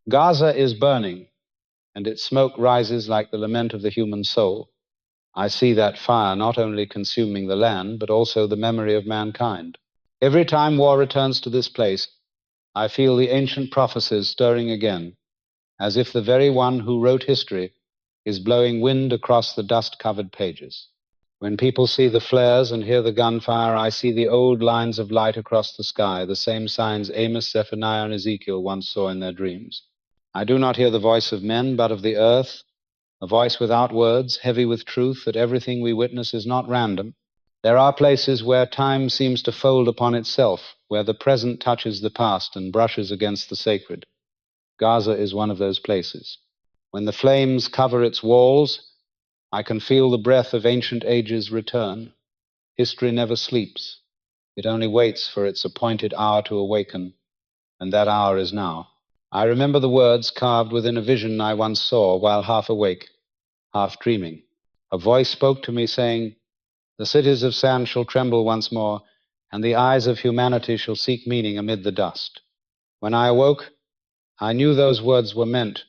Gaza is burning, and its smoke rises like the lament of the human soul. I see that fire not only consuming the land, but also the memory of mankind. Every time war returns to this place, I feel the ancient prophecies stirring again, as if the very one who wrote history is blowing wind across the dust-covered pages. When people see the flares and hear the gunfire, I see the old lines of light across the sky, the same signs Amos, Zephaniah, and Ezekiel once saw in their dreams. I do not hear the voice of men, but of the earth, a voice without words, heavy with truth that everything we witness is not random. There are places where time seems to fold upon itself, where the present touches the past and brushes against the sacred. Gaza is one of those places. When the flames cover its walls, I can feel the breath of ancient ages return. History never sleeps. It only waits for its appointed hour to awaken, and that hour is now. I remember the words carved within a vision I once saw while half awake, half dreaming. A voice spoke to me saying, "The cities of sand shall tremble once more, and the eyes of humanity shall seek meaning amid the dust." When I awoke, I knew those words were meant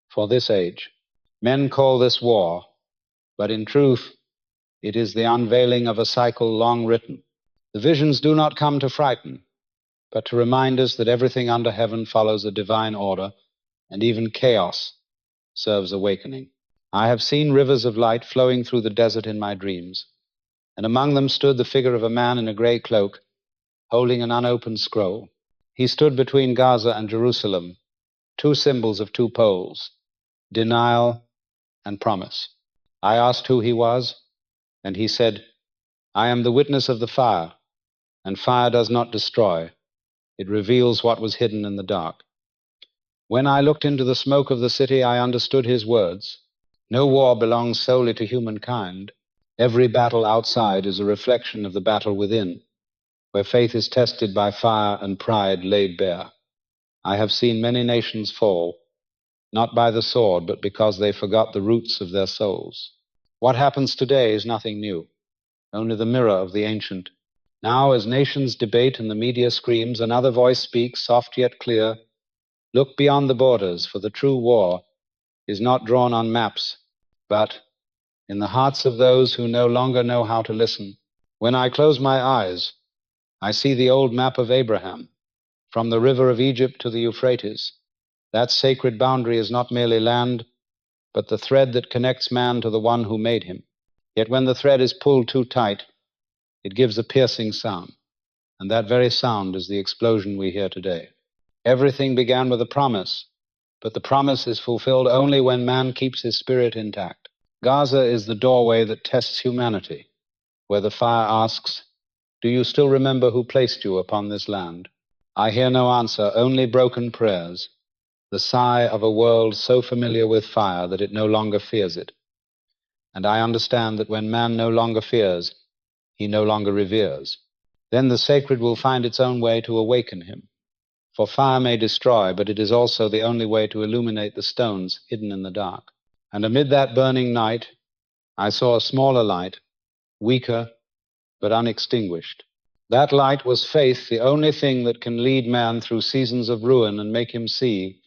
for this age. Men call this war, but in truth, it is the unveiling of a cycle long written. The visions do not come to frighten, but to remind us that everything under heaven follows a divine order, and even chaos serves awakening. I have seen rivers of light flowing through the desert in my dreams, and among them stood the figure of a man in a gray cloak, holding an unopened scroll. He stood between Gaza and Jerusalem, two symbols of two poles, denial and promise. I asked who he was, and he said, "I am the witness of the fire, and fire does not destroy. It reveals what was hidden in the dark." When I looked into the smoke of the city, I understood his words. No war belongs solely to humankind. Every battle outside is a reflection of the battle within, where faith is tested by fire and pride laid bare. I have seen many nations fall, not by the sword, but because they forgot the roots of their souls. What happens today is nothing new, only the mirror of the ancient. Now, as nations debate and the media screams, another voice speaks, soft yet clear. Look beyond the borders, for the true war is not drawn on maps, but in the hearts of those who no longer know how to listen. When I close my eyes, I see the old map of Abraham, from the river of Egypt to the Euphrates. That sacred boundary is not merely land, but the thread that connects man to the one who made him. Yet when the thread is pulled too tight, it gives a piercing sound, and that very sound is the explosion we hear today. Everything began with a promise, but the promise is fulfilled only when man keeps his spirit intact. Gaza is the doorway that tests humanity, where the fire asks, "Do you still remember who placed you upon this land?" I hear no answer, only broken prayers, the sigh of a world so familiar with fire that it no longer fears it. And I understand that when man no longer fears, he no longer reveres. Then the sacred will find its own way to awaken him. For fire may destroy, but it is also the only way to illuminate the stones hidden in the dark. And amid that burning night, I saw a smaller light, weaker but unextinguished. That light was faith, the only thing that can lead man through seasons of ruin and make him see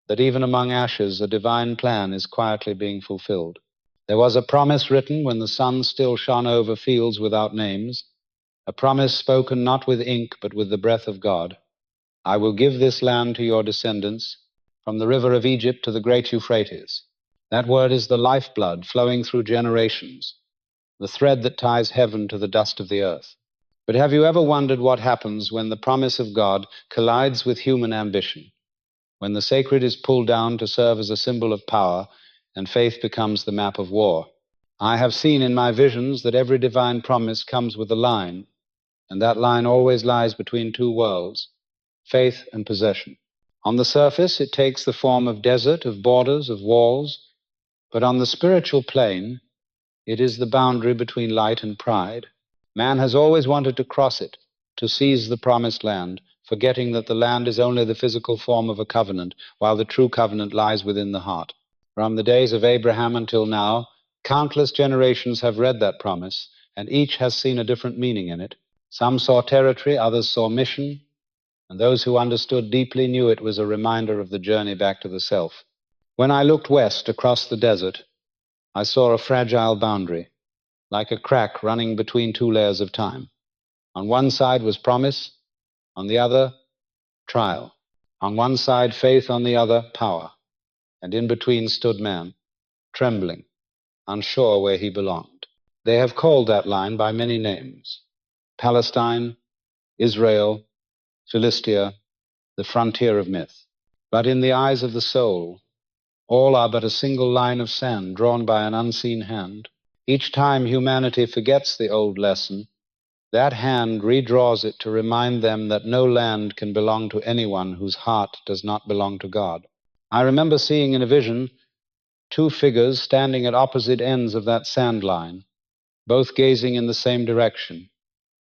that even among ashes, a divine plan is quietly being fulfilled. There was a promise written when the sun still shone over fields without names, a promise spoken not with ink but with the breath of God. "I will give this land to your descendants, from the river of Egypt to the great Euphrates." That word is the lifeblood flowing through generations, the thread that ties heaven to the dust of the earth. But have you ever wondered what happens when the promise of God collides with human ambition, when the sacred is pulled down to serve as a symbol of power and faith becomes the map of war? I have seen in my visions that every divine promise comes with a line, and that line always lies between two worlds, faith and possession. On the surface, it takes the form of desert, of borders, of walls, but on the spiritual plane, it is the boundary between light and pride. Man has always wanted to cross it, to seize the promised land, forgetting that the land is only the physical form of a covenant, while the true covenant lies within the heart. From the days of Abraham until now, countless generations have read that promise, and each has seen a different meaning in it. Some saw territory, others saw mission, and those who understood deeply knew it was a reminder of the journey back to the self. When I looked west across the desert, I saw a fragile boundary, like a crack running between two layers of time. On one side was promise, on the other, trial. On one side, faith, on the other, power. And in between stood man, trembling, unsure where he belonged. They have called that line by many names: Palestine, Israel, Philistia, the frontier of myth. But in the eyes of the soul, all are but a single line of sand drawn by an unseen hand. Each time humanity forgets the old lesson, that hand redraws it to remind them that no land can belong to anyone whose heart does not belong to God. I remember seeing in a vision two figures standing at opposite ends of that sand line, both gazing in the same direction,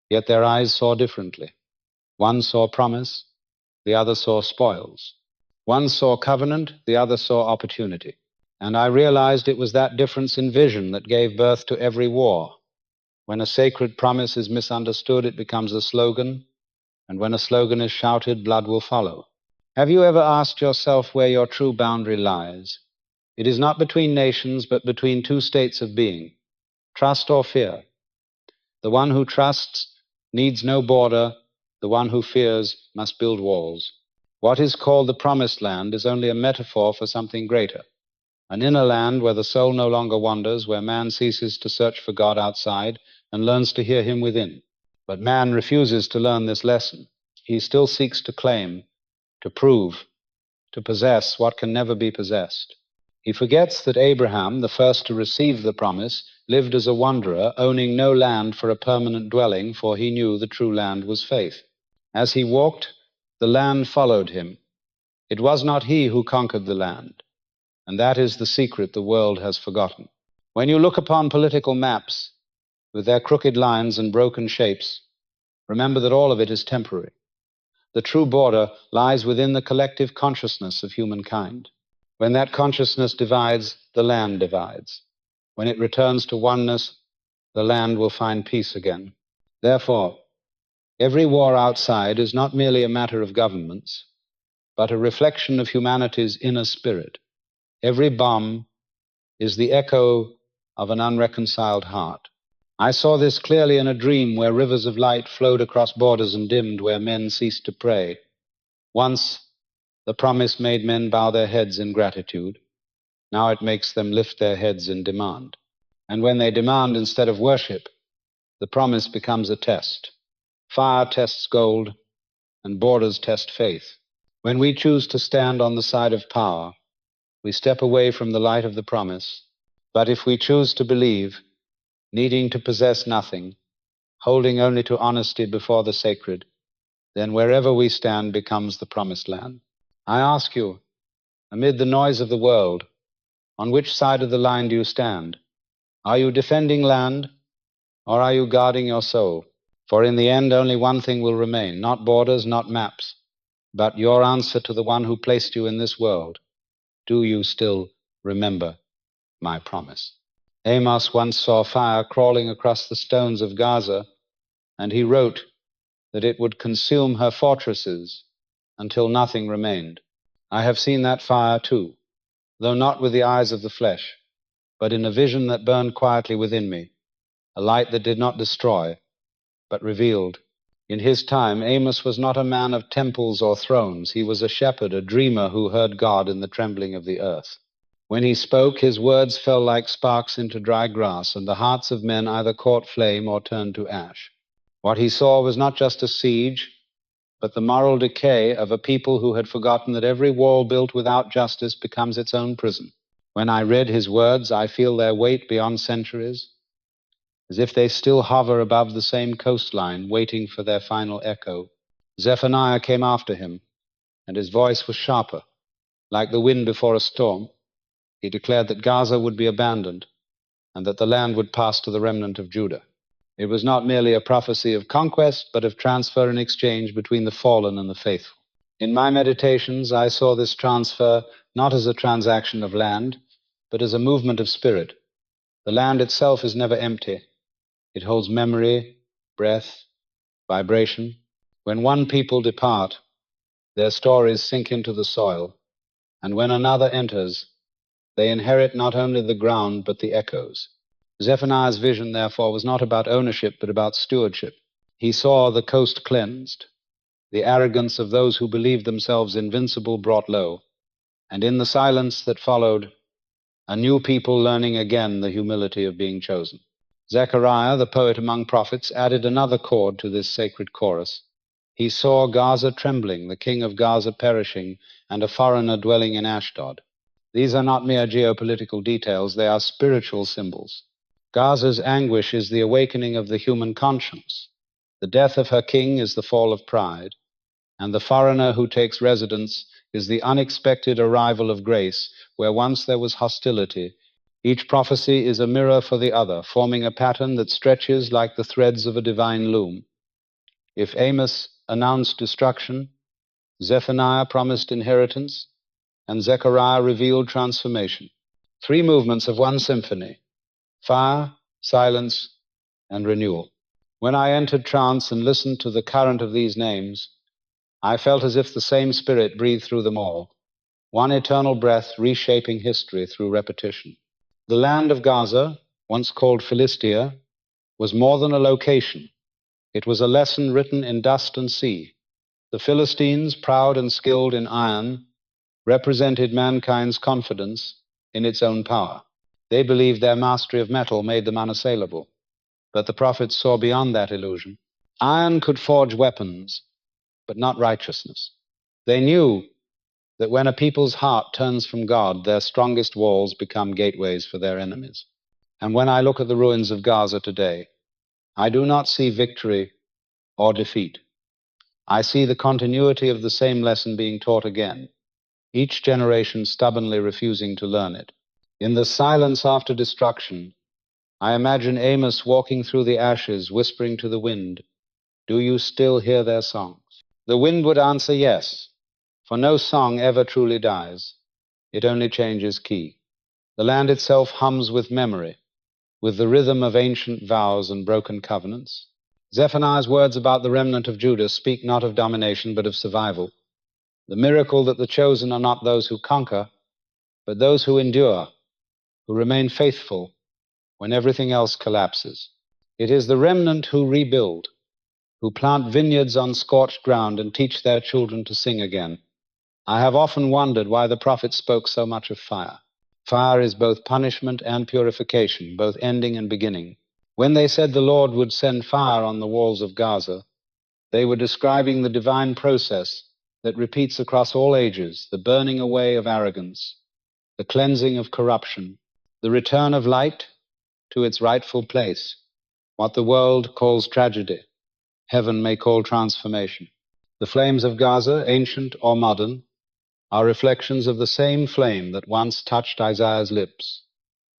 yet their eyes saw differently. One saw promise, the other saw spoils. One saw covenant, the other saw opportunity. And I realized it was that difference in vision that gave birth to every war. When a sacred promise is misunderstood, it becomes a slogan, and when a slogan is shouted, blood will follow. Have you ever asked yourself where your true boundary lies? It is not between nations, but between two states of being, trust or fear. The one who trusts needs no border, the one who fears must build walls. What is called the promised land is only a metaphor for something greater, an inner land where the soul no longer wanders, where man ceases to search for God outside and learns to hear him within. But man refuses to learn this lesson. He still seeks to claim, to prove, to possess what can never be possessed. He forgets that Abraham, the first to receive the promise, lived as a wanderer, owning no land for a permanent dwelling, for he knew the true land was faith. As he walked, the land followed him. It was not he who conquered the land, and that is the secret the world has forgotten. When you look upon political maps, with their crooked lines and broken shapes, remember that all of it is temporary. The true border lies within the collective consciousness of humankind. When that consciousness divides, the land divides. When it returns to oneness, the land will find peace again. Therefore, every war outside is not merely a matter of governments, but a reflection of humanity's inner spirit. Every bomb is the echo of an unreconciled heart. I saw this clearly in a dream where rivers of light flowed across borders and dimmed where men ceased to pray. Once, the promise made men bow their heads in gratitude. Now it makes them lift their heads in demand. And when they demand instead of worship, the promise becomes a test. Fire tests gold, and borders test faith. When we choose to stand on the side of power, we step away from the light of the promise. But if we choose to believe, needing to possess nothing, holding only to honesty before the sacred, then wherever we stand becomes the promised land. I ask you, amid the noise of the world, on which side of the line do you stand? Are you defending land, or are you guarding your soul? For in the end, only one thing will remain, not borders, not maps, but your answer to the one who placed you in this world. Do you still remember my promise? Amos once saw fire crawling across the stones of Gaza, and he wrote that it would consume her fortresses until nothing remained. I have seen that fire too, though not with the eyes of the flesh, but in a vision that burned quietly within me, a light that did not destroy, but revealed. In his time, Amos was not a man of temples or thrones. He was a shepherd, a dreamer who heard God in the trembling of the earth. When he spoke, his words fell like sparks into dry grass, and the hearts of men either caught flame or turned to ash. What he saw was not just a siege, but the moral decay of a people who had forgotten that every wall built without justice becomes its own prison. When I read his words, I feel their weight beyond centuries, as if they still hover above the same coastline, waiting for their final echo. Zephaniah came after him, and his voice was sharper, like the wind before a storm. He declared that Gaza would be abandoned, and that the land would pass to the remnant of Judah. It was not merely a prophecy of conquest, but of transfer and exchange between the fallen and the faithful. In my meditations, I saw this transfer not as a transaction of land, but as a movement of spirit. The land itself is never empty. It holds memory, breath, vibration. When one people depart, Their stories sink into the soil, and when another enters, they inherit not only the ground but the echoes. Zephaniah's vision, therefore, was not about ownership but about stewardship. He saw the coast cleansed, the arrogance of those who believed themselves invincible brought low, and in the silence that followed, a new people learning again the humility of being chosen. Zechariah, the poet among prophets, added another chord to this sacred chorus. He saw Gaza trembling, the king of Gaza perishing, and a foreigner dwelling in Ashdod. These are not mere geopolitical details, they are spiritual symbols. Gaza's anguish is the awakening of the human conscience. The death of her king is the fall of pride, and the foreigner who takes residence is the unexpected arrival of grace, where once there was hostility. Each prophecy is a mirror for the other, forming a pattern that stretches like the threads of a divine loom. If Amos announced destruction, Zephaniah promised inheritance, and Zechariah revealed transformation. Three movements of one symphony: fire, silence, and renewal. When I entered trance and listened to the current of these names, I felt as if the same spirit breathed through them all, one eternal breath reshaping history through repetition. The land of Gaza, once called Philistia, was more than a location. It was a lesson written in dust and sea. The Philistines, proud and skilled in iron, represented mankind's confidence in its own power. They believed their mastery of metal made them unassailable. But the prophets saw beyond that illusion. Iron could forge weapons, but not righteousness. They knew that when a people's heart turns from God, their strongest walls become gateways for their enemies. And when I look at the ruins of Gaza today, I do not see victory or defeat. I see the continuity of the same lesson being taught again, each generation stubbornly refusing to learn it. In the silence after destruction, I imagine Amos walking through the ashes, whispering to the wind, "Do you still hear their songs?" The wind would answer yes, for no song ever truly dies. It only changes key. The land itself hums with memory, with the rhythm of ancient vows and broken covenants. Zephaniah's words about the remnant of Judah speak not of domination, but of survival. The miracle that the chosen are not those who conquer, but those who endure, who remain faithful when everything else collapses. It is the remnant who rebuild, who plant vineyards on scorched ground and teach their children to sing again. I have often wondered why the prophets spoke so much of fire. Fire is both punishment and purification, both ending and beginning. When they said the Lord would send fire on the walls of Gaza, they were describing the divine process that repeats across all ages, the burning away of arrogance, the cleansing of corruption, the return of light to its rightful place. What the world calls tragedy, heaven may call transformation. The flames of Gaza, ancient or modern, are reflections of the same flame that once touched Isaiah's lips,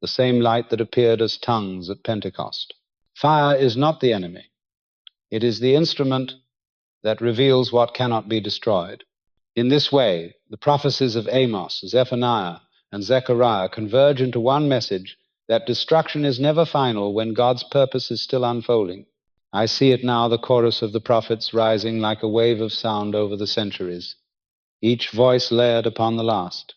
the same light that appeared as tongues at Pentecost. Fire is not the enemy. It is the instrument that reveals what cannot be destroyed. In this way, the prophecies of Amos, Zephaniah, and Zechariah converge into one message that destruction is never final when God's purpose is still unfolding. I see it now, the chorus of the prophets rising like a wave of sound over the centuries, each voice layered upon the last,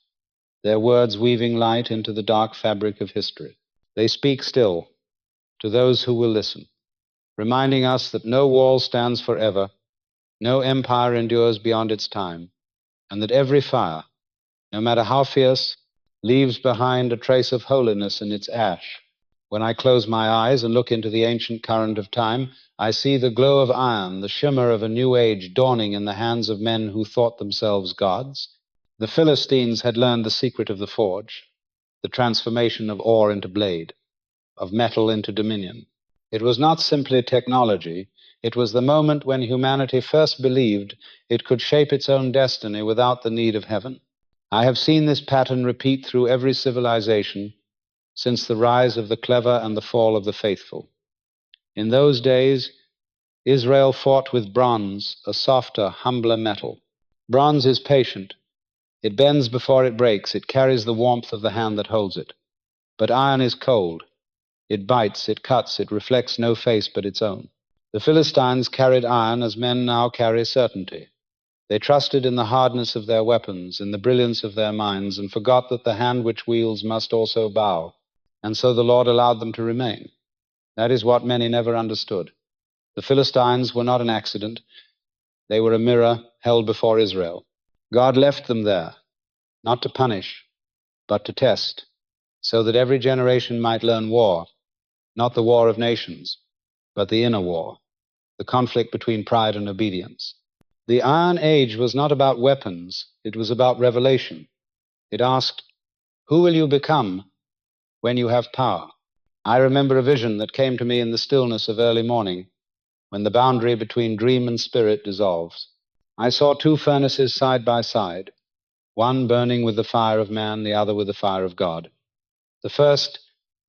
their words weaving light into the dark fabric of history. They speak still to those who will listen, reminding us that no wall stands forever, no empire endures beyond its time, and that every fire, no matter how fierce, leaves behind a trace of holiness in its ash. When I close my eyes and look into the ancient current of time, I see the glow of iron, the shimmer of a new age dawning in the hands of men who thought themselves gods. The Philistines had learned the secret of the forge, the transformation of ore into blade, of metal into dominion. It was not simply technology, it was the moment when humanity first believed it could shape its own destiny without the need of heaven. I have seen this pattern repeat through every civilization since the rise of the clever and the fall of the faithful. In those days, Israel fought with bronze, a softer, humbler metal. Bronze is patient. It bends before it breaks. It carries the warmth of the hand that holds it. But iron is cold. It bites, it cuts, it reflects no face but its own. The Philistines carried iron as men now carry certainty. They trusted in the hardness of their weapons, in the brilliance of their minds, and forgot that the hand which wields must also bow. And so the Lord allowed them to remain. That is what many never understood. The Philistines were not an accident. They were a mirror held before Israel. God left them there, not to punish, but to test, so that every generation might learn war, not the war of nations, but the inner war, the conflict between pride and obedience. The Iron Age was not about weapons, it was about revelation. It asked, who will you become when you have power? I remember a vision that came to me in the stillness of early morning, when the boundary between dream and spirit dissolves. I saw two furnaces side by side, one burning with the fire of man, the other with the fire of God. The first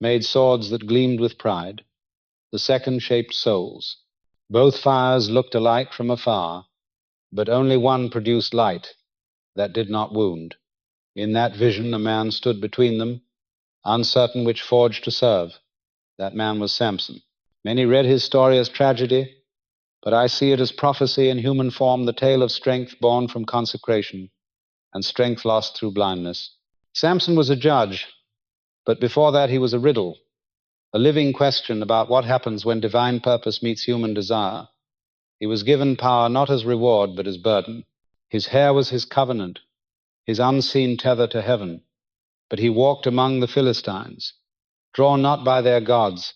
made swords that gleamed with pride, the second shaped souls. Both fires looked alike from afar, but only one produced light that did not wound. In that vision a man stood between them, uncertain which forge to serve. That man was Samson. Many read his story as tragedy, but I see it as prophecy in human form, the tale of strength born from consecration and strength lost through blindness. Samson was a judge, but before that he was a riddle, a living question about what happens when divine purpose meets human desire. He was given power not as reward, but as burden. His hair was his covenant, his unseen tether to heaven. But he walked among the Philistines, drawn not by their gods,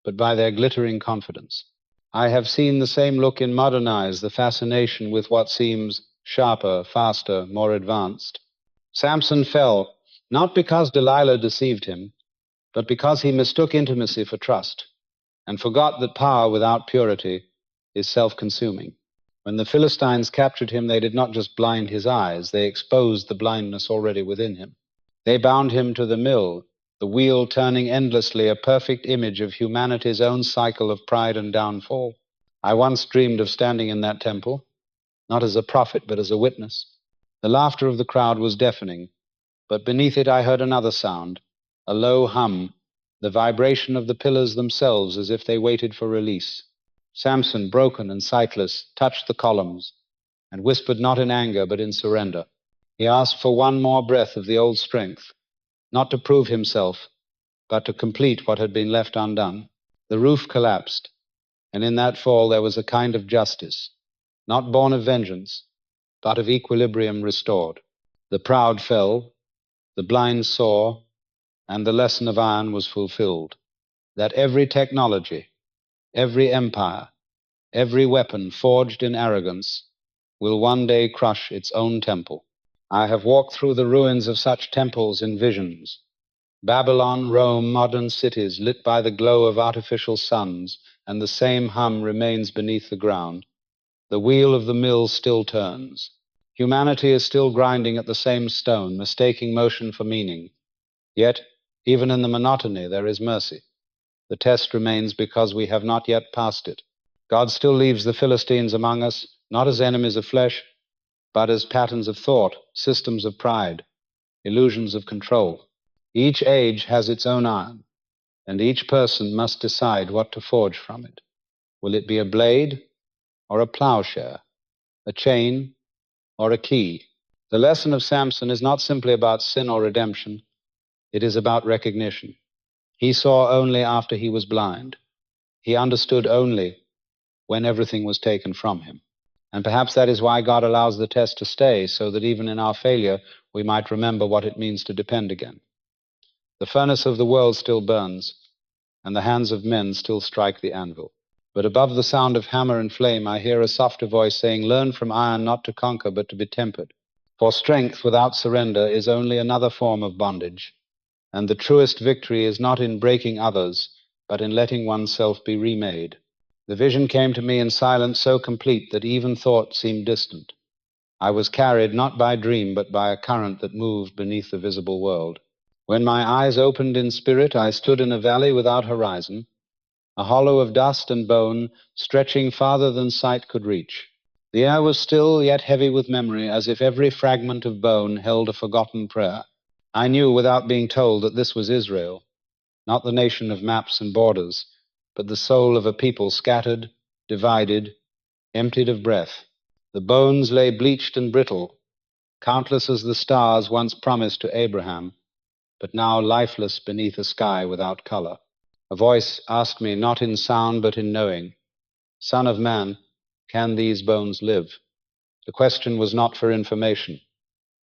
but by their glittering confidence. I have seen the same look in modern eyes, the fascination with what seems sharper, faster, more advanced. Samson fell, not because Delilah deceived him, but because he mistook intimacy for trust, and forgot that power without purity is self-consuming. When the Philistines captured him, they did not just blind his eyes, they exposed the blindness already within him. They bound him to the mill, the wheel turning endlessly, a perfect image of humanity's own cycle of pride and downfall. I once dreamed of standing in that temple, not as a prophet, but as a witness. The laughter of the crowd was deafening, but beneath it I heard another sound, a low hum, the vibration of the pillars themselves as if they waited for release. Samson, broken and sightless, touched the columns and whispered not in anger but in surrender. He asked for one more breath of the old strength, not to prove himself, but to complete what had been left undone. The roof collapsed, and in that fall there was a kind of justice, not born of vengeance, but of equilibrium restored. The proud fell, the blind saw, and the lesson of iron was fulfilled, that every technology, every empire, every weapon forged in arrogance will one day crush its own temple. I have walked through the ruins of such temples in visions. Babylon, Rome, modern cities lit by the glow of artificial suns, and the same hum remains beneath the ground. The wheel of the mill still turns. Humanity is still grinding at the same stone, mistaking motion for meaning. Yet, even in the monotony, there is mercy. The test remains because we have not yet passed it. God still leaves the Philistines among us, not as enemies of flesh, but as patterns of thought, systems of pride, illusions of control. Each age has its own iron, and each person must decide what to forge from it. Will it be a blade or a plowshare, a chain or a key? The lesson of Samson is not simply about sin or redemption. It is about recognition. He saw only after he was blind. He understood only when everything was taken from him. And perhaps that is why God allows the test to stay, so that even in our failure, we might remember what it means to depend again. The furnace of the world still burns, and the hands of men still strike the anvil. But above the sound of hammer and flame, I hear a softer voice saying, learn from iron not to conquer, but to be tempered. For strength without surrender is only another form of bondage, and the truest victory is not in breaking others, but in letting oneself be remade. The vision came to me in silence so complete that even thought seemed distant. I was carried not by dream, but by a current that moved beneath the visible world. When my eyes opened in spirit, I stood in a valley without horizon, a hollow of dust and bone stretching farther than sight could reach. The air was still, yet heavy with memory, as if every fragment of bone held a forgotten prayer. I knew without being told that this was Israel, not the nation of maps and borders, but the soul of a people scattered, divided, emptied of breath. The bones lay bleached and brittle, countless as the stars once promised to Abraham, but now lifeless beneath a sky without color. A voice asked me, not in sound but in knowing, "Son of man, can these bones live?" The question was not for information.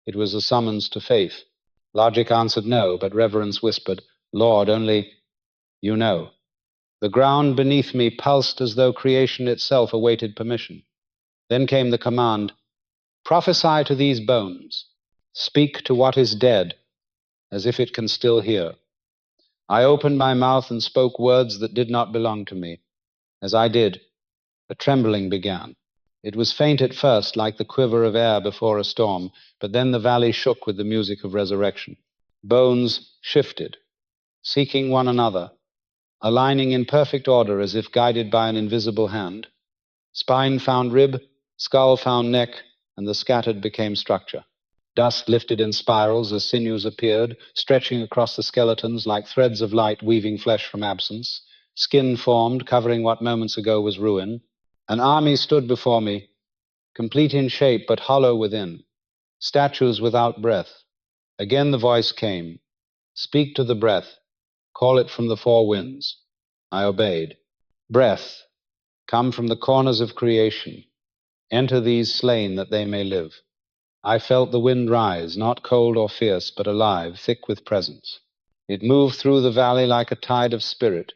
It was a summons to faith. Logic answered no, but reverence whispered, "Lord, only you know." The ground beneath me pulsed as though creation itself awaited permission. Then came the command, "Prophesy to these bones. Speak to what is dead, as if it can still hear." I opened my mouth and spoke words that did not belong to me. As I did, a trembling began. It was faint at first, like the quiver of air before a storm, but then the valley shook with the music of resurrection. Bones shifted, seeking one another, aligning in perfect order as if guided by an invisible hand. Spine found rib, skull found neck, and the scattered became structure. Dust lifted in spirals as sinews appeared, stretching across the skeletons like threads of light weaving flesh from absence. Skin formed, covering what moments ago was ruin. An army stood before me, complete in shape but hollow within, statues without breath. Again the voice came, "Speak to the breath, call it from the four winds." I obeyed. "Breath, come from the corners of creation. Enter these slain that they may live." I felt the wind rise, not cold or fierce, but alive, thick with presence. It moved through the valley like a tide of spirit,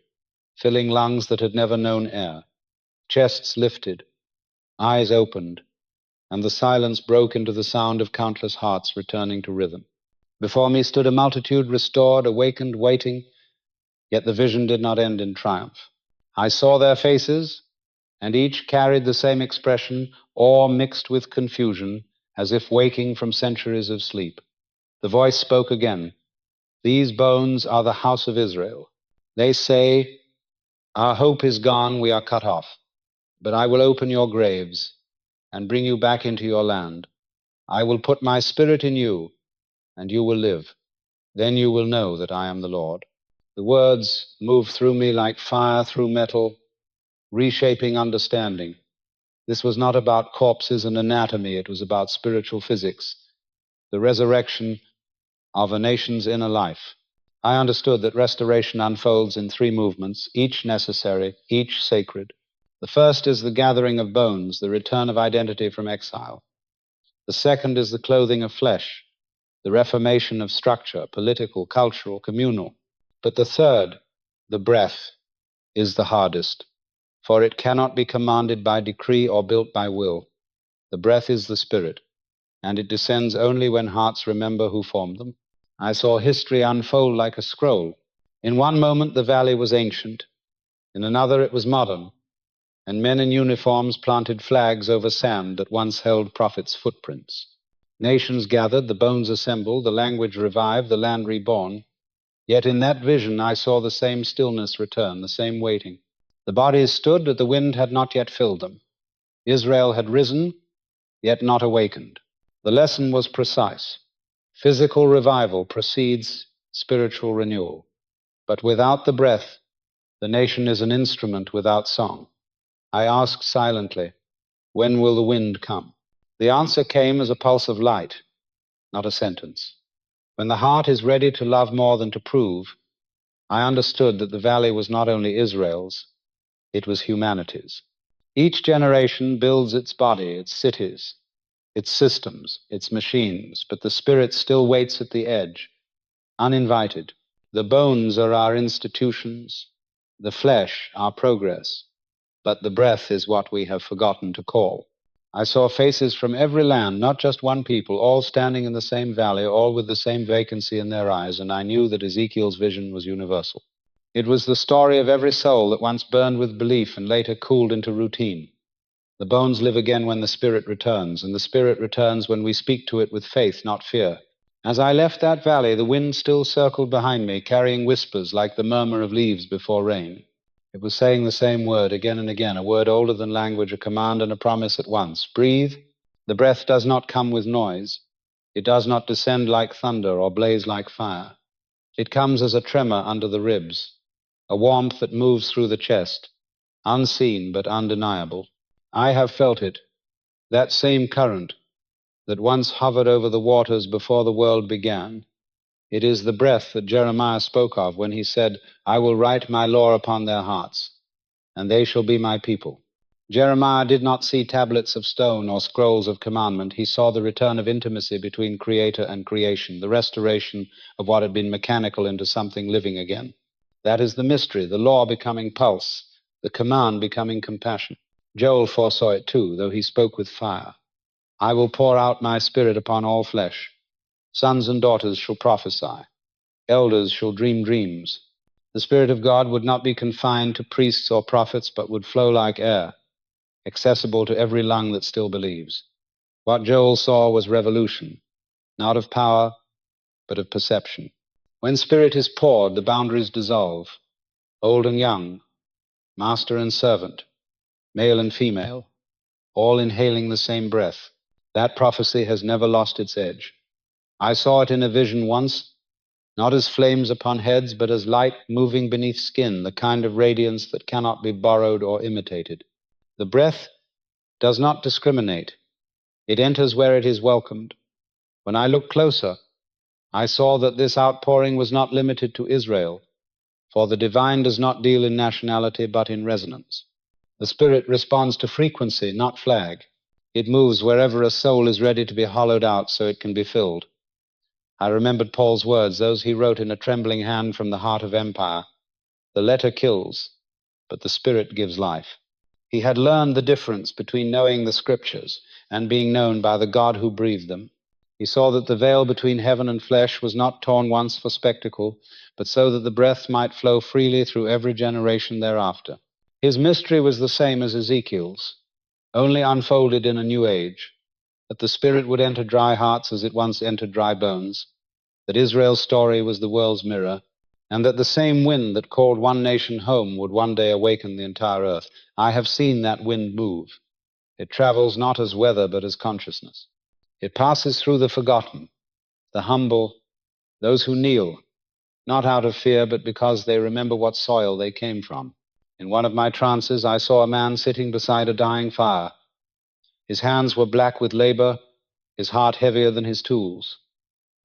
filling lungs that had never known air. Chests lifted, eyes opened, and the silence broke into the sound of countless hearts returning to rhythm. Before me stood a multitude restored, awakened, waiting, yet the vision did not end in triumph. I saw their faces, and each carried the same expression, awe mixed with confusion, as if waking from centuries of sleep. The voice spoke again. "These bones are the house of Israel. They say, 'Our hope is gone, we are cut off. But I will open your graves and bring you back into your land. I will put my spirit in you, and you will live. Then you will know that I am the Lord.'" The words moved through me like fire through metal, reshaping understanding. This was not about corpses and anatomy, it was about spiritual physics, the resurrection of a nation's inner life. I understood that restoration unfolds in three movements, each necessary, each sacred. The first is the gathering of bones, the return of identity from exile. The second is the clothing of flesh, the reformation of structure, political, cultural, communal. But the third, the breath, is the hardest, for it cannot be commanded by decree or built by will. The breath is the spirit, and it descends only when hearts remember who formed them. I saw history unfold like a scroll. In one moment the valley was ancient, in another it was modern, and men in uniforms planted flags over sand that once held prophets' footprints. Nations gathered, the bones assembled, the language revived, the land reborn. Yet in that vision I saw the same stillness return, the same waiting. The bodies stood, but the wind had not yet filled them. Israel had risen, yet not awakened. The lesson was precise. Physical revival precedes spiritual renewal. But without the breath, the nation is an instrument without song. I asked silently, "When will the wind come?" The answer came as a pulse of light, not a sentence. When the heart is ready to love more than to prove, I understood that the valley was not only Israel's, it was humanity's. Each generation builds its body, its cities, its systems, its machines, but the spirit still waits at the edge, uninvited. The bones are our institutions, the flesh our progress, but the breath is what we have forgotten to call. I saw faces from every land, not just one people, all standing in the same valley, all with the same vacancy in their eyes, and I knew that Ezekiel's vision was universal. It was the story of every soul that once burned with belief and later cooled into routine. The bones live again when the spirit returns, and the spirit returns when we speak to it with faith, not fear. As I left that valley, the wind still circled behind me, carrying whispers like the murmur of leaves before rain. It was saying the same word again and again, a word older than language, a command and a promise at once. Breathe. The breath does not come with noise. It does not descend like thunder or blaze like fire. It comes as a tremor under the ribs, a warmth that moves through the chest, unseen but undeniable. I have felt it, That same current that once hovered over the waters before the world began, it is the breath that Jeremiah spoke of when he said, "I will write my law upon their hearts, and they shall be my people." Jeremiah did not see tablets of stone or scrolls of commandment. He saw the return of intimacy between Creator and creation, the restoration of what had been mechanical into something living again. That is the mystery, the law becoming pulse, the command becoming compassion. Joel foresaw it too, though he spoke with fire. "I will pour out my spirit upon all flesh. Sons and daughters shall prophesy. Elders shall dream dreams." The Spirit of God would not be confined to priests or prophets, but would flow like air, accessible to every lung that still believes. What Joel saw was revolution, not of power, but of perception. When Spirit is poured, the boundaries dissolve. Old and young, master and servant, male and female, all inhaling the same breath. That prophecy has never lost its edge. I saw it in a vision once, not as flames upon heads, but as light moving beneath skin, the kind of radiance that cannot be borrowed or imitated. The breath does not discriminate. It enters where it is welcomed. When I looked closer, I saw that this outpouring was not limited to Israel, for the divine does not deal in nationality, but in resonance. The Spirit responds to frequency, not flag. It moves wherever a soul is ready to be hollowed out so it can be filled. I remembered Paul's words, those he wrote in a trembling hand from the heart of empire. The letter kills, but the Spirit gives life. He had learned the difference between knowing the Scriptures and being known by the God who breathed them. He saw that the veil between heaven and flesh was not torn once for spectacle, but so that the breath might flow freely through every generation thereafter. His mystery was the same as Ezekiel's, only unfolded in a new age, that the Spirit would enter dry hearts as it once entered dry bones, that Israel's story was the world's mirror, and that the same wind that called one nation home would one day awaken the entire earth. I have seen that wind move. It travels not as weather, but as consciousness. It passes through the forgotten, the humble, those who kneel, not out of fear, but because they remember what soil they came from. In one of my trances, I saw a man sitting beside a dying fire. His hands were black with labor, his heart heavier than his tools.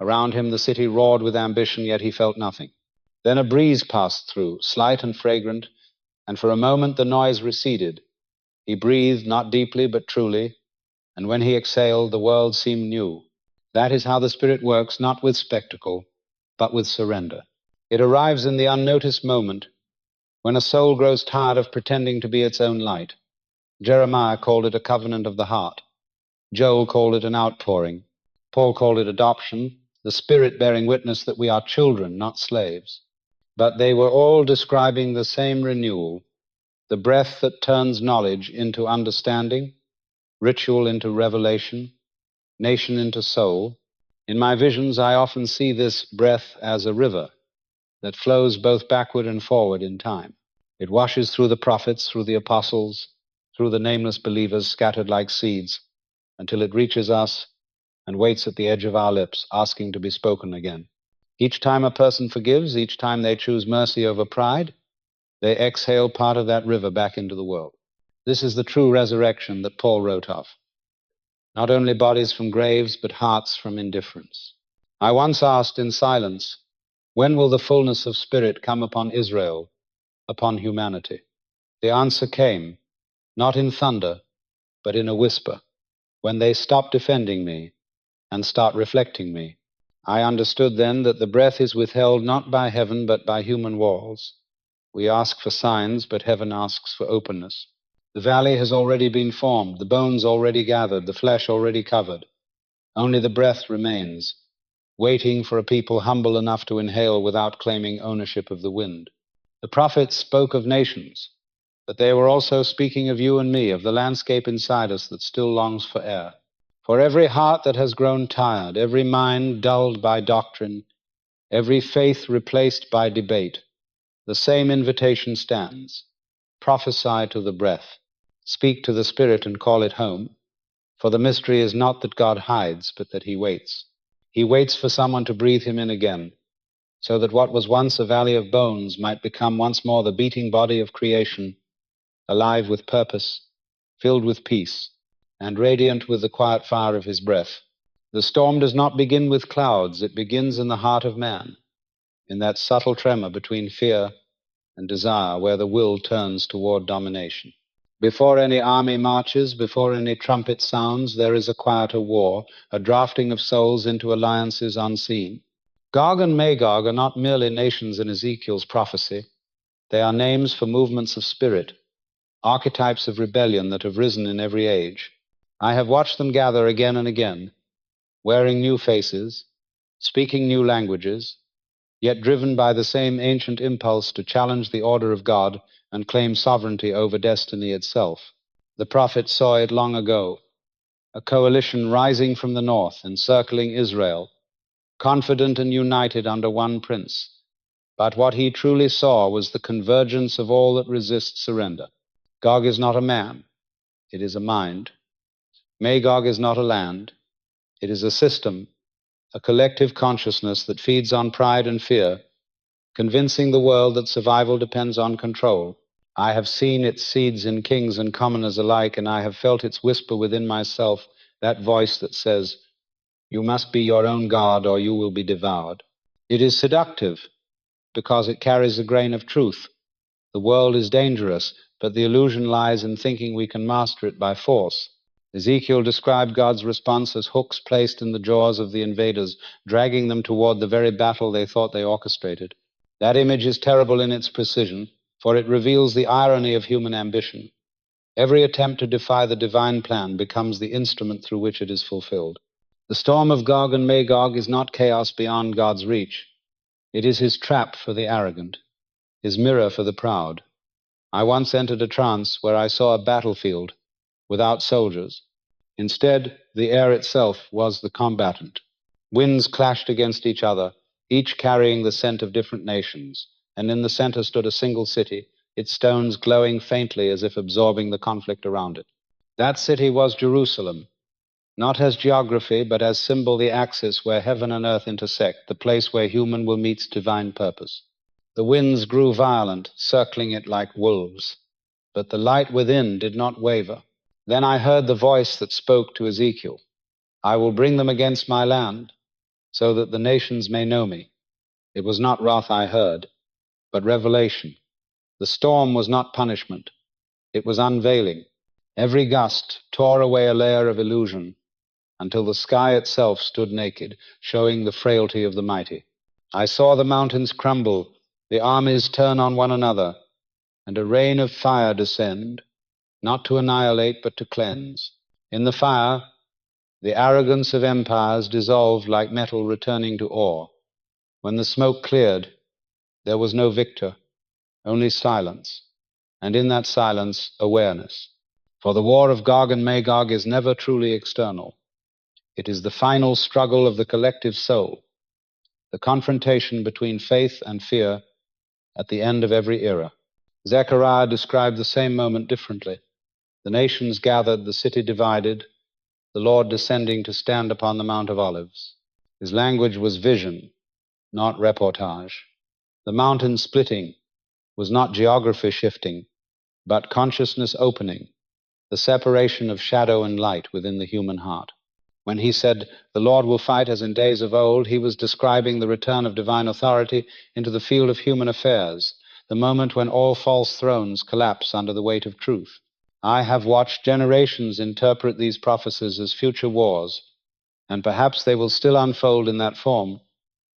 Around him the city roared with ambition, yet he felt nothing. Then a breeze passed through, slight and fragrant, and for a moment the noise receded. He breathed, not deeply but truly, and when he exhaled, the world seemed new. That is how the Spirit works, not with spectacle, but with surrender. It arrives in the unnoticed moment, when a soul grows tired of pretending to be its own light. Jeremiah called it a covenant of the heart. Joel called it an outpouring. Paul called it adoption, the Spirit bearing witness that we are children, not slaves. But they were all describing the same renewal, the breath that turns knowledge into understanding, ritual into revelation, nation into soul. In my visions, I often see this breath as a river that flows both backward and forward in time. It washes through the prophets, through the apostles, through the nameless believers scattered like seeds, until it reaches us and waits at the edge of our lips, asking to be spoken again. Each time a person forgives, each time they choose mercy over pride, they exhale part of that river back into the world. This is the true resurrection that Paul wrote of. Not only bodies from graves, but hearts from indifference. I once asked in silence, when will the fullness of Spirit come upon Israel, upon humanity? The answer came, not in thunder, but in a whisper. When they stop defending me and start reflecting me. I understood then that the breath is withheld not by heaven, but by human walls. We ask for signs, but heaven asks for openness. The valley has already been formed, the bones already gathered, the flesh already covered. Only the breath remains, waiting for a people humble enough to inhale without claiming ownership of the wind. The prophets spoke of nations, but they were also speaking of you and me, of the landscape inside us that still longs for air. For every heart that has grown tired, every mind dulled by doctrine, every faith replaced by debate, the same invitation stands. Prophesy to the breath. Speak to the Spirit and call it home. For the mystery is not that God hides, but that he waits. He waits for someone to breathe him in again, so that what was once a valley of bones might become once more the beating body of creation, alive with purpose, filled with peace, and radiant with the quiet fire of his breath. The storm does not begin with clouds, it begins in the heart of man, in that subtle tremor between fear and desire where the will turns toward domination. Before any army marches, before any trumpet sounds, there is a quieter war, a drafting of souls into alliances unseen. Gog and Magog are not merely nations in Ezekiel's prophecy. They are names for movements of spirit, archetypes of rebellion that have risen in every age. I have watched them gather again and again, wearing new faces, speaking new languages, yet driven by the same ancient impulse to challenge the order of God and claim sovereignty over destiny itself. The prophet saw it long ago, a coalition rising from the north, encircling Israel, confident and united under one prince. But what he truly saw was the convergence of all that resist surrender. Gog is not a man, it is a mind. Magog is not a land, it is a system, a collective consciousness that feeds on pride and fear, convincing the world that survival depends on control. I have seen its seeds in kings and commoners alike, and I have felt its whisper within myself, that voice that says, "You must be your own God or you will be devoured." It is seductive because it carries a grain of truth. The world is dangerous, but the illusion lies in thinking we can master it by force. Ezekiel described God's response as hooks placed in the jaws of the invaders, dragging them toward the very battle they thought they orchestrated. That image is terrible in its precision, for it reveals the irony of human ambition. Every attempt to defy the divine plan becomes the instrument through which it is fulfilled. The storm of Gog and Magog is not chaos beyond God's reach. It is his trap for the arrogant, his mirror for the proud. I once entered a trance where I saw a battlefield without soldiers. Instead, the air itself was the combatant. Winds clashed against each other, each carrying the scent of different nations, and in the center stood a single city, its stones glowing faintly as if absorbing the conflict around it. That city was Jerusalem, not as geography, but as symbol, the axis where heaven and earth intersect, the place where human will meet divine purpose. The winds grew violent, circling it like wolves, but the light within did not waver. Then I heard the voice that spoke to Ezekiel. "I will bring them against my land, so that the nations may know me." It was not wrath I heard, but revelation. The storm was not punishment, it was unveiling. Every gust tore away a layer of illusion until the sky itself stood naked, showing the frailty of the mighty. I saw the mountains crumble, the armies turn on one another, and a rain of fire descend, not to annihilate, but to cleanse. In the fire, the arrogance of empires dissolved like metal returning to ore. When the smoke cleared, there was no victor, only silence, and in that silence, awareness. For the war of Gog and Magog is never truly external. It is the final struggle of the collective soul, the confrontation between faith and fear at the end of every era. Zechariah described the same moment differently. The nations gathered, the city divided, the Lord descending to stand upon the Mount of Olives. His language was vision, not reportage. The mountain splitting was not geography shifting, but consciousness opening, the separation of shadow and light within the human heart. When he said, "The Lord will fight as in days of old," he was describing the return of divine authority into the field of human affairs, the moment when all false thrones collapse under the weight of truth. I have watched generations interpret these prophecies as future wars, and perhaps they will still unfold in that form,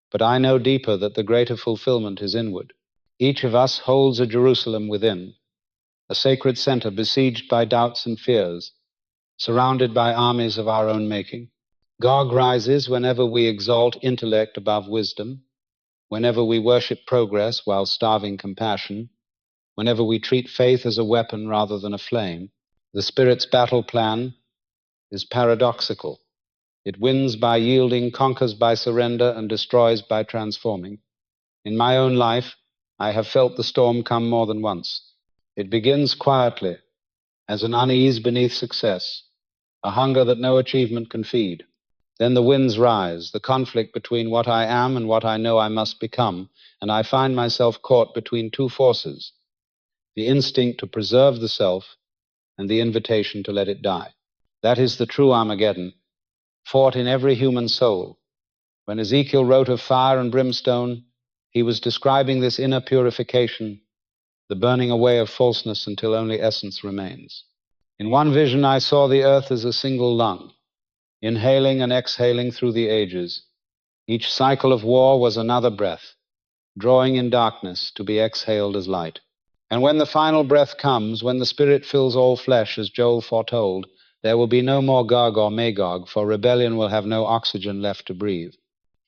but I know deeper that the greater fulfillment is inward. Each of us holds a Jerusalem within, a sacred center besieged by doubts and fears, surrounded by armies of our own making. Gog rises whenever we exalt intellect above wisdom, whenever we worship progress while starving compassion, whenever we treat faith as a weapon rather than a flame. The Spirit's battle plan is paradoxical. It wins by yielding, conquers by surrender, and destroys by transforming. In my own life, I have felt the storm come more than once. It begins quietly, as an unease beneath success, a hunger that no achievement can feed. Then the winds rise, the conflict between what I am and what I know I must become, and I find myself caught between two forces, the instinct to preserve the self and the invitation to let it die. That is the true Armageddon, fought in every human soul. When Ezekiel wrote of fire and brimstone, he was describing this inner purification, the burning away of falseness until only essence remains. In one vision, I saw the earth as a single lung, inhaling and exhaling through the ages. Each cycle of war was another breath, drawing in darkness to be exhaled as light. And when the final breath comes, when the Spirit fills all flesh, as Joel foretold, there will be no more Gog or Magog, for rebellion will have no oxygen left to breathe.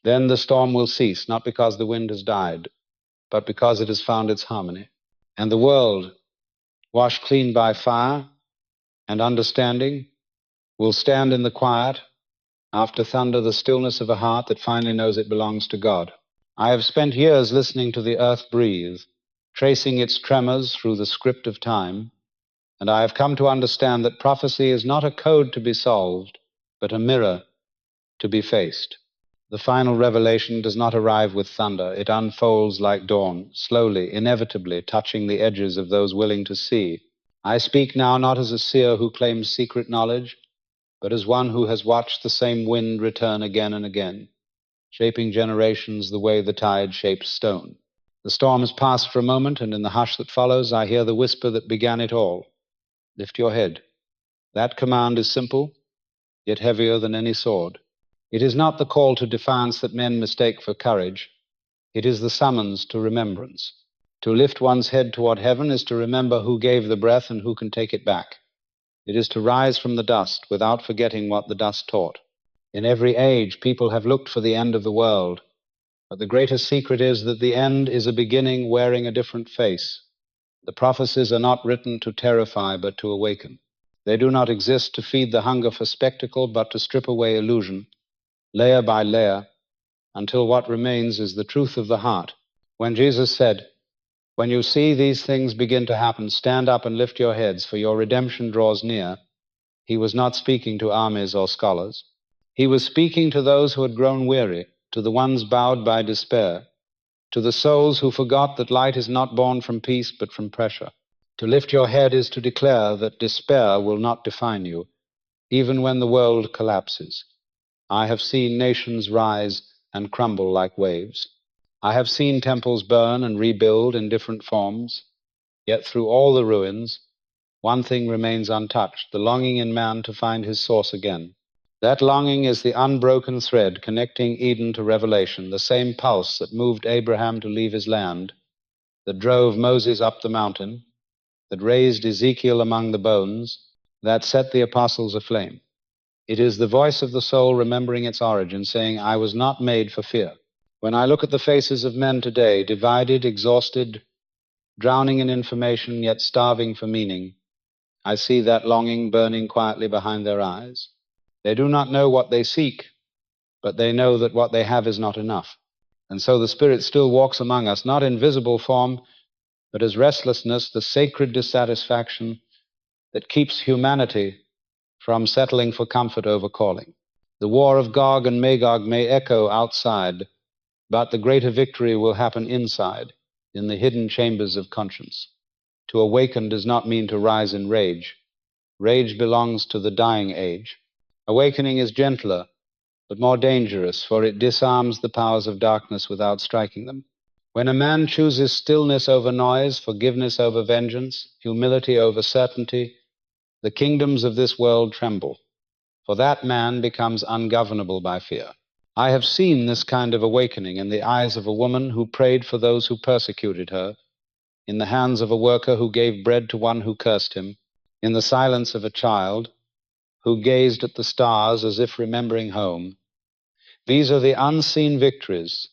Then the storm will cease, not because the wind has died, but because it has found its harmony. And the world, washed clean by fire and understanding, will stand in the quiet, after thunder, the stillness of a heart that finally knows it belongs to God. I have spent years listening to the earth breathe, tracing its tremors through the script of time, and I have come to understand that prophecy is not a code to be solved, but a mirror to be faced. The final revelation does not arrive with thunder. It unfolds like dawn, slowly, inevitably, touching the edges of those willing to see. I speak now not as a seer who claims secret knowledge, but as one who has watched the same wind return again and again, shaping generations the way the tide shapes stone. The storm has passed for a moment, and in the hush that follows, I hear the whisper that began it all. Lift your head. That command is simple, yet heavier than any sword. It is not the call to defiance that men mistake for courage. It is the summons to remembrance. To lift one's head toward heaven is to remember who gave the breath and who can take it back. It is to rise from the dust without forgetting what the dust taught. In every age, people have looked for the end of the world, but the greatest secret is that the end is a beginning wearing a different face. The prophecies are not written to terrify, but to awaken. They do not exist to feed the hunger for spectacle, but to strip away illusion, layer by layer, until what remains is the truth of the heart. When Jesus said, "When you see these things begin to happen, stand up and lift your heads, for your redemption draws near," he was not speaking to armies or scholars. He was speaking to those who had grown weary, to the ones bowed by despair, to the souls who forgot that light is not born from peace but from pressure. To lift your head is to declare that despair will not define you, even when the world collapses. I have seen nations rise and crumble like waves. I have seen temples burn and rebuild in different forms, yet through all the ruins, one thing remains untouched, the longing in man to find his source again. That longing is the unbroken thread connecting Eden to Revelation, the same pulse that moved Abraham to leave his land, that drove Moses up the mountain, that raised Ezekiel among the bones, that set the apostles aflame. It is the voice of the soul remembering its origin, saying, "I was not made for fear." When I look at the faces of men today, divided, exhausted, drowning in information, yet starving for meaning, I see that longing burning quietly behind their eyes. They do not know what they seek, but they know that what they have is not enough. And so the Spirit still walks among us, not in visible form, but as restlessness, the sacred dissatisfaction that keeps humanity from settling for comfort over calling. The war of Gog and Magog may echo outside, but the greater victory will happen inside, in the hidden chambers of conscience. To awaken does not mean to rise in rage. Rage belongs to the dying age. Awakening is gentler, but more dangerous, for it disarms the powers of darkness without striking them. When a man chooses stillness over noise, forgiveness over vengeance, humility over certainty, the kingdoms of this world tremble, for that man becomes ungovernable by fear. I have seen this kind of awakening in the eyes of a woman who prayed for those who persecuted her, in the hands of a worker who gave bread to one who cursed him, in the silence of a child who gazed at the stars as if remembering home. These are the unseen victories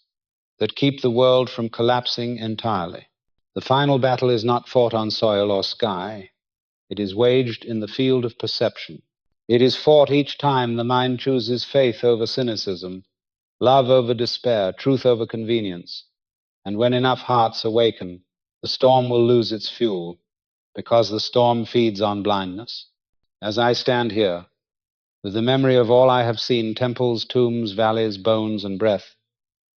that keep the world from collapsing entirely. The final battle is not fought on soil or sky. It is waged in the field of perception. It is fought each time the mind chooses faith over cynicism, love over despair, truth over convenience. And when enough hearts awaken, the storm will lose its fuel, because the storm feeds on blindness. As I stand here, with the memory of all I have seen, temples, tombs, valleys, bones, and breath,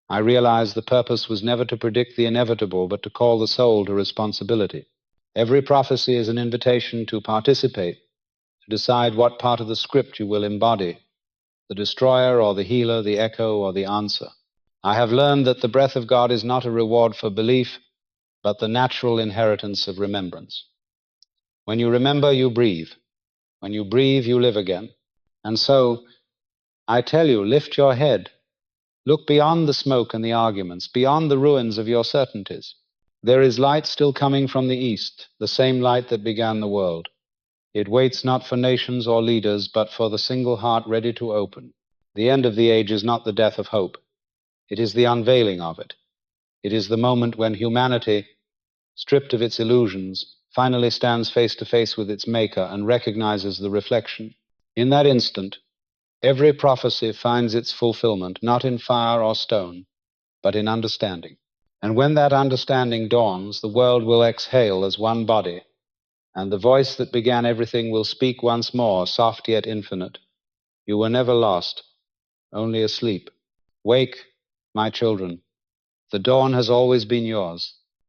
I realize the purpose was never to predict the inevitable, but to call the soul to responsibility. Every prophecy is an invitation to participate, to decide what part of the script you will embody, the destroyer or the healer, the echo or the answer. I have learned that the breath of God is not a reward for belief, but the natural inheritance of remembrance. When you remember, you breathe. When you breathe, you live again. And so, I tell you, lift your head. Look beyond the smoke and the arguments, beyond the ruins of your certainties. There is light still coming from the east, the same light that began the world. It waits not for nations or leaders, but for the single heart ready to open. The end of the age is not the death of hope. It is the unveiling of it. It is the moment when humanity, stripped of its illusions, finally stands face to face with its Maker and recognizes the reflection. In that instant, every prophecy finds its fulfillment, not in fire or stone, but in understanding. And when that understanding dawns, the world will exhale as one body, and the voice that began everything will speak once more, soft yet infinite. You were never lost, only asleep. Wake, my children. The dawn has always been yours.